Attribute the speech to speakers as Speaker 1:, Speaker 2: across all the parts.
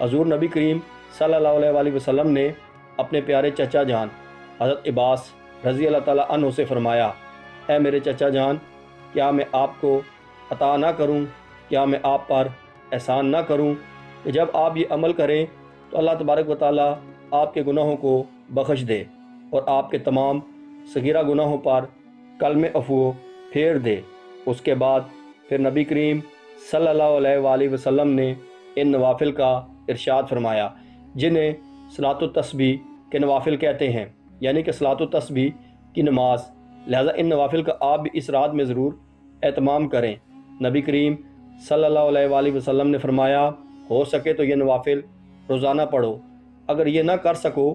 Speaker 1: حضور نبی کریم صلی اللہ علیہ وسلم نے اپنے پیارے چچا جان حضرت عباس رضی اللہ تعالیٰ عنہ سے فرمایا، اے میرے چچا جان، کیا میں آپ کو عطا نہ کروں، کیا میں آپ پر احسان نہ کروں کہ جب آپ یہ عمل کریں تو اللہ تبارک و تعالیٰ آپ کے گناہوں کو بخش دے اور آپ کے تمام صغیرہ گناہوں پر کلم عفو پھیر دے۔ اس کے بعد پھر نبی کریم صلی اللہ علیہ وآلہ وسلم نے ان نوافل کا ارشاد فرمایا جنہیں صلاۃ التسبیح کے نوافل کہتے ہیں، یعنی کہ صلاۃ التسبیح کی نماز۔ لہذا ان نوافل کا آپ بھی اس رات میں ضرور اہتمام کریں۔ نبی کریم صلی اللہ علیہ وآلہ وسلم نے فرمایا، ہو سکے تو یہ نوافل روزانہ پڑھو، اگر یہ نہ کر سکو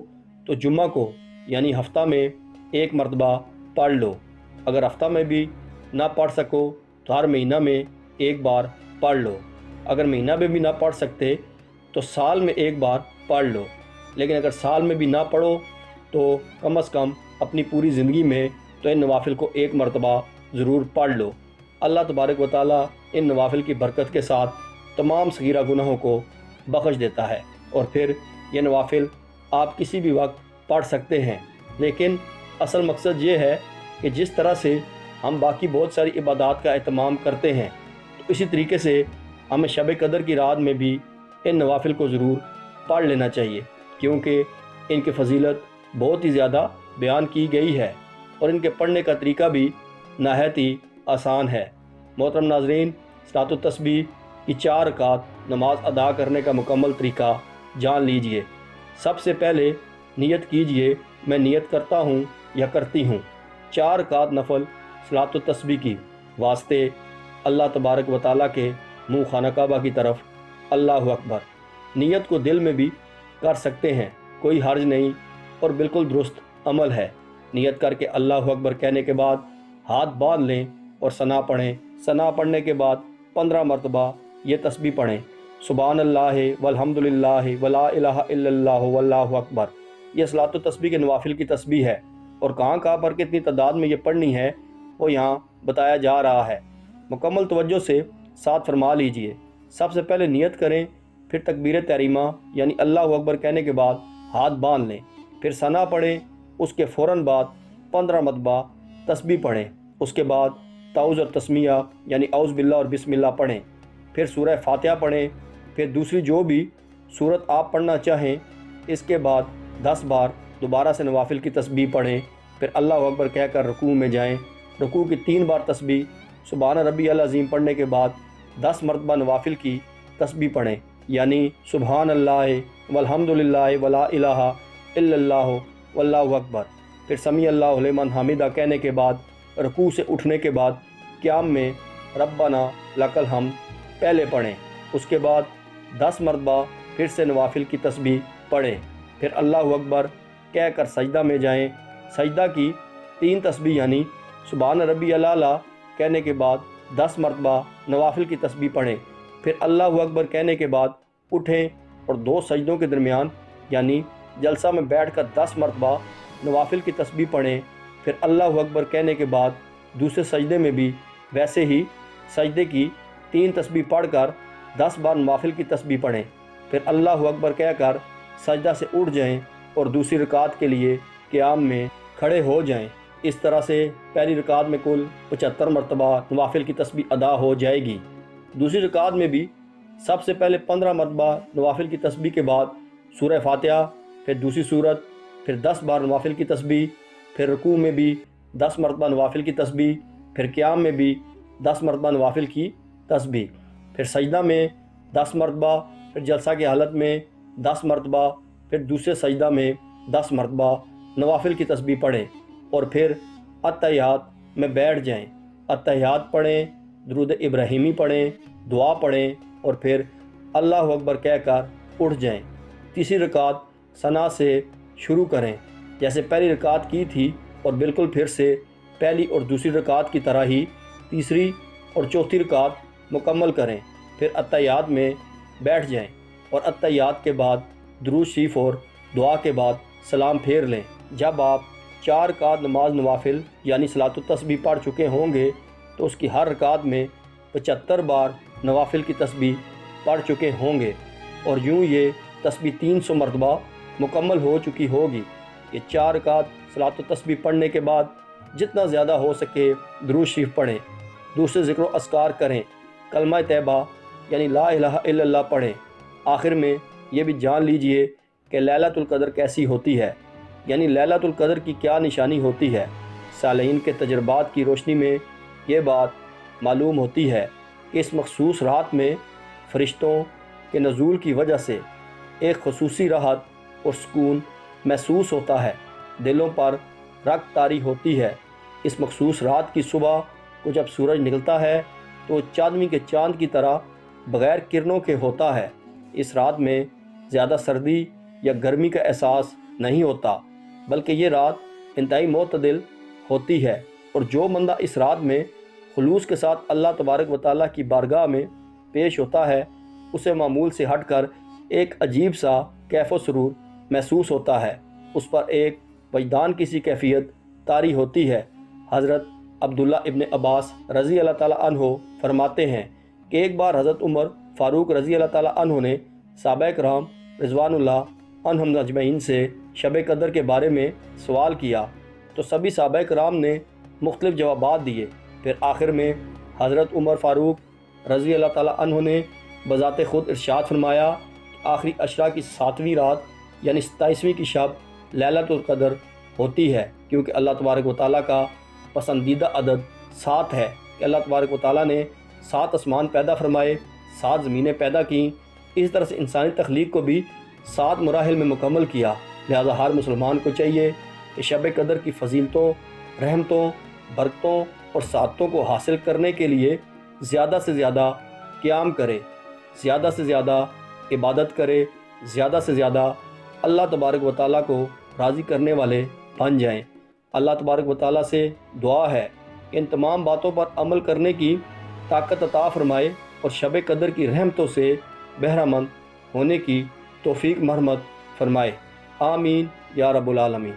Speaker 1: تو جمعہ کو یعنی ہفتہ میں ایک مرتبہ پڑھ لو، اگر ہفتہ میں بھی نہ پڑھ سکو تو ہر مہینہ میں ایک بار پڑھ لو، اگر مہینہ میں بھی نہ پڑھ سکتے تو سال میں ایک بار پڑھ لو، لیکن اگر سال میں بھی نہ پڑھو تو کم از کم اپنی پوری زندگی میں تو ان نوافل کو ایک مرتبہ ضرور پڑھ لو۔ اللہ تبارک و تعالیٰ ان نوافل کی برکت کے ساتھ تمام صغیرہ گناہوں کو بخش دیتا ہے، اور پھر یہ نوافل آپ کسی بھی وقت پڑھ سکتے ہیں۔ لیکن اصل مقصد یہ ہے کہ جس طرح سے ہم باقی بہت ساری عبادات کا اہتمام کرتے ہیں تو اسی طریقے سے ہمیں شب قدر کی رات میں بھی ان نوافل کو ضرور پڑھ لینا چاہیے، کیونکہ ان کی فضیلت بہت ہی زیادہ بیان کی گئی ہے اور ان کے پڑھنے کا طریقہ بھی نہایت ہی آسان ہے۔ محترم ناظرین، صلاۃ التسبیح کی 4 رکعت نماز ادا کرنے کا مکمل طریقہ جان لیجئے۔ سب سے پہلے نیت کیجئے، میں نیت کرتا ہوں یا کرتی ہوں 4 رکعت نفل صلاۃ التسبیح کی واسطے اللہ تبارک و تعالیٰ کے منہ خانہ کعبہ کی طرف۔ اللہ اکبر۔ نیت کو دل میں بھی کر سکتے ہیں، کوئی حرج نہیں اور بالکل درست عمل ہے۔ نیت کر کے اللہ اکبر کہنے کے بعد ہاتھ باندھ لیں اور ثنا پڑھیں۔ ثنا پڑھنے کے بعد 15 مرتبہ یہ تسبیح پڑھیں، سبحان اللہ والحمد للہ ولا الہ الا اللہ واللہ اکبر۔ یہ صلاۃ التسبیح کے نوافل کی تسبیح ہے، اور کہاں پر کتنی تعداد میں یہ پڑھنی ہے وہ یہاں بتایا جا رہا ہے۔ مکمل توجہ سے ساتھ فرما لیجئے۔ سب سے پہلے نیت کریں، پھر تکبیر تحریمہ یعنی اللہ اکبر کہنے کے بعد ہاتھ باندھ لیں، پھر ثنا پڑھیں، اس کے فوراً بعد 15 مرتبہ تسبیح پڑھیں، اس کے بعد تعوذ اور تسمیہ یعنی اعوذ باللہ اور بسم اللہ پڑھیں، پھر سورہ فاتحہ پڑھیں، پھر دوسری جو بھی سورت آپ پڑھنا چاہیں، اس کے بعد 10 بار دوبارہ سے نوافل کی تسبیح پڑھیں، پھر اللہ اکبر کہہ کر رکوع میں جائیں، رکوع کی 3 بار تسبیح سبحان ربی العظیم پڑھنے کے بعد 10 مرتبہ نوافل کی تسبیح پڑھیں، یعنی سبحان اللہ والحمد للہ ولا الہ الا اللہ واللہ اکبر، پھر سمیع اللہ لمن حمیدہ کہنے کے بعد رکوع سے اٹھنے کے بعد قیام میں ربنا لک الحمد پہلے پڑھیں، اس کے بعد 10 مرتبہ پھر سے نوافل کی تسبیح پڑھیں، پھر اللہ اکبر کہہ کر سجدہ میں جائیں، سجدہ کی 3 تسبیح یعنی سبحان ربی الاعلیٰ کہنے کے بعد 10 مرتبہ نوافل کی تسبیح پڑھیں، پھر اللہ اکبر کہنے کے بعد اٹھیں اور 2 سجدوں کے درمیان یعنی جلسہ میں بیٹھ کر 10 مرتبہ نوافل کی تسبیح پڑھیں، پھر اللہ اکبر کہنے کے بعد دوسرے سجدے میں بھی ویسے ہی سجدے کی 3 تسبیح پڑھ کر 10 بار نوافل کی تسبیح پڑھیں، پھر اللہ اکبر کہہ کر سجدہ سے اٹھ جائیں اور دوسری رکعت کے لیے قیام میں کھڑے ہو جائیں۔ اس طرح سے پہلی رکعت میں کل 75 مرتبہ نوافل کی تسبیح ادا ہو جائے گی۔ دوسری رکعت میں بھی سب سے پہلے 15 مرتبہ نوافل کی تسبیح کے بعد سورہ فاتحہ، پھر دوسری سورت، پھر 10 بار نوافل کی تسبیح، پھر رکوع میں بھی 10 مرتبہ نوافل کی تسبیح، پھر قیام میں بھی 10 مرتبہ نوافل کی تسبیح، پھر سجدہ میں 10 مرتبہ، پھر جلسہ کی حالت میں 10 مرتبہ، پھر دوسرے سجدہ میں 10 مرتبہ نوافل کی تسبیح پڑھیں، اور پھر اتحیات میں بیٹھ جائیں، اتحیات پڑھیں، درود ابراہیمی پڑھیں، دعا پڑھیں اور پھر اللہ اکبر کہہ کر اٹھ جائیں۔ تیسری رکعت ثنا سے شروع کریں جیسے پہلی رکعت کی تھی، اور بالکل پھر سے پہلی اور دوسری رکعت کی طرح ہی تیسری اور چوتھی رکعت مکمل کریں، پھر اتحیات میں بیٹھ جائیں اور اتحیات کے بعد درود شریف اور دعا کے بعد سلام پھیر لیں۔ جب آپ 4 رکعت نماز نوافل یعنی صلاۃ التسبیح پڑھ چکے ہوں گے تو اس کی ہر رکعت میں 75 بار نوافل کی تسبیح پڑھ چکے ہوں گے۔ اور یوں یہ تسبیح 300 مرتبہ مکمل ہو چکی ہوگی۔ یہ 4 رکعت صلاۃ و تسبیح پڑھنے کے بعد جتنا زیادہ ہو سکے درود شریف پڑھیں، دوسرے ذکر و اذکار کریں، کلمہ طیبہ یعنی لا الہ الا اللہ پڑھیں۔ آخر میں یہ بھی جان لیجئے کہ لیلۃ القدر کیسی ہوتی ہے، یعنی لیلۃ القدر کی کیا نشانی ہوتی ہے۔ صالحین کے تجربات کی روشنی میں یہ بات معلوم ہوتی ہے کہ اس مخصوص رات میں فرشتوں کے نزول کی وجہ سے ایک خصوصی راحت اور سکون محسوس ہوتا ہے، دلوں پر رخت طاری ہوتی ہے۔ اس مخصوص رات کی صبح کو جب سورج نکلتا ہے تو وہ چاندنی کے چاند کی طرح بغیر کرنوں کے ہوتا ہے۔ اس رات میں زیادہ سردی یا گرمی کا احساس نہیں ہوتا، بلکہ یہ رات انتہائی معتدل ہوتی ہے، اور جو بندہ اس رات میں خلوص کے ساتھ اللہ تبارک و تعالیٰ کی بارگاہ میں پیش ہوتا ہے، اسے معمول سے ہٹ کر ایک عجیب سا کیف و سرور محسوس ہوتا ہے، اس پر ایک وجدان کی سی کیفیت طاری ہوتی ہے۔ حضرت عبداللہ ابن عباس رضی اللہ تعالیٰ عنہ فرماتے ہیں کہ ایک بار حضرت عمر فاروق رضی اللہ تعالیٰ عنہ نے صحابہ کرام رضوان اللہ عنہم اجمعین سے شب قدر کے بارے میں سوال کیا تو سبھی صحابہ کرام نے مختلف جوابات دیے۔ پھر آخر میں حضرت عمر فاروق رضی اللہ تعالیٰ عنہ نے بذات خود ارشاد فرمایا کہ آخری عشرہ کی 7ویں رات یعنی 27ویں کی شب لیلۃ القدر ہوتی ہے، کیونکہ اللہ تبارک و تعالیٰ کا پسندیدہ عدد 7 ہے کہ اللہ تبارک و تعالیٰ نے 7 آسمان پیدا فرمائے، 7 زمینیں پیدا کیں، اس طرح سے انسانی تخلیق کو بھی 7 مراحل میں مکمل کیا۔ لہذا ہر مسلمان کو چاہیے کہ شب قدر کی فضیلتوں، رحمتوں، برکتوں اور سعادتوں کو حاصل کرنے کے لیے زیادہ سے زیادہ قیام کرے، زیادہ سے زیادہ عبادت کرے، زیادہ سے زیادہ اللہ تبارک و تعالیٰ کو راضی کرنے والے بن جائیں۔ اللہ تبارک و تعالیٰ سے دعا ہے کہ ان تمام باتوں پر عمل کرنے کی طاقت عطا فرمائے اور شب قدر کی رحمتوں سے بہرہ مند ہونے کی توفیق مرحمت فرمائے۔ آمین یا رب العالمین۔